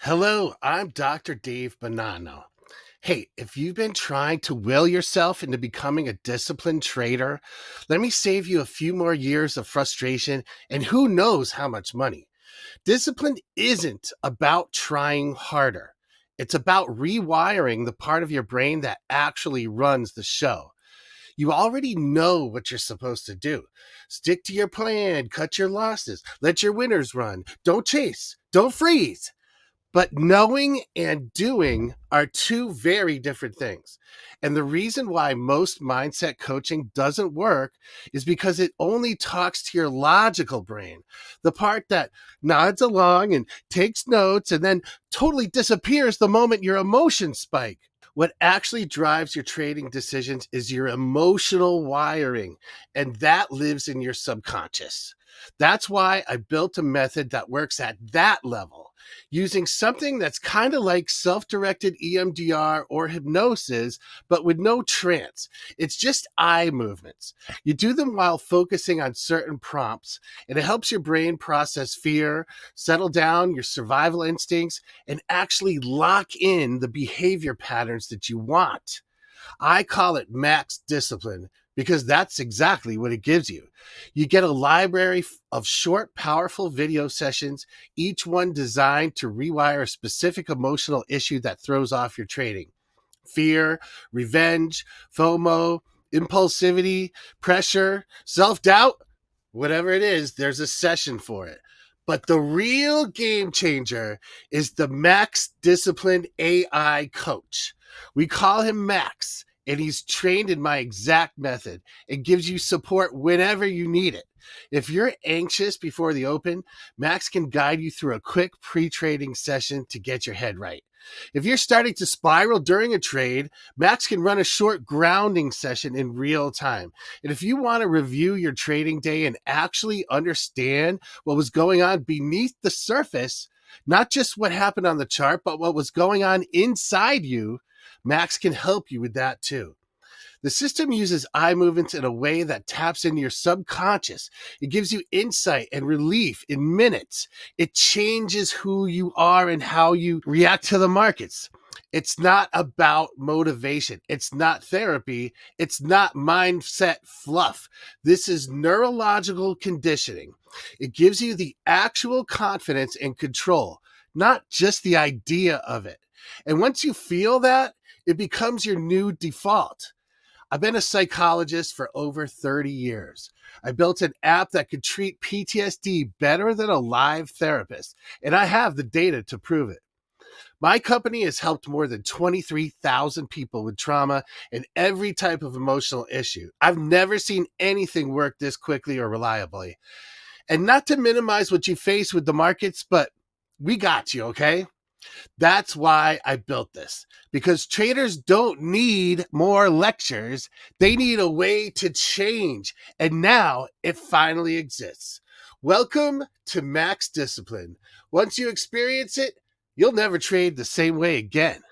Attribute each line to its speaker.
Speaker 1: Hello, I'm Doctor Dave Bonanno. Hey, if you've been trying to will yourself into becoming a disciplined trader, let me save you a few more years of frustration and who knows how much money. Discipline isn't about trying harder. It's about rewiring the part of your brain that actually runs the show. You already know what you're supposed to do. Stick to your plan, cut your losses, let your winners run. Don't chase, don't freeze. But knowing and doing are two very different things. And the reason why most mindset coaching doesn't work is because it only talks to your logical brain, the part that nods along and takes notes and then totally disappears the moment your emotions spike. What actually drives your trading decisions is your emotional wiring, and that lives in your subconscious. That's why I built a method that works at that level, using something that's kind of like self-directed EMDR or hypnosis, but with no trance. It's just eye movements. You do them while focusing on certain prompts, and it helps your brain process fear, settle down your survival instincts, and actually lock in the behavior patterns that you want. I call it max discipline because that's exactly what it gives you. You get a library of short, powerful video sessions, each one designed to rewire a specific emotional issue that throws off your trading. Fear, revenge, FOMO, impulsivity, pressure, self-doubt, whatever it is, there's a session for it. But the real game changer is the Max Discipline AI coach. We call him Max, and he's trained in my exact method and gives you support whenever you need it. If you're anxious before the open, Max can guide you through a quick pre-trading session to get your head right. If you're starting to spiral during a trade, Max can run a short grounding session in real time. And if you want to review your trading day and actually understand what was going on beneath the surface, not just what happened on the chart, but what was going on inside you, Max can help you with that too. The system uses eye movements in a way that taps into your subconscious. It gives you insight and relief in minutes. It changes who you are and how you react to the markets. It's not about motivation. It's not therapy. It's not mindset fluff. This is neurological conditioning. It gives you the actual confidence and control, not just the idea of it. And once you feel that, it becomes your new default. I've been a psychologist for over 30 years. I built an app that could treat PTSD better than a live therapist, and I have the data to prove it. My company has helped more than 23,000 people with trauma and every type of emotional issue. I've never seen anything work this quickly or reliably. And not to minimize what you face with the markets, but we got you, okay? That's why I built this, because traders don't need more lectures. They need a way to change. And now it finally exists. Welcome to Max Discipline. Once you experience it, you'll never trade the same way again.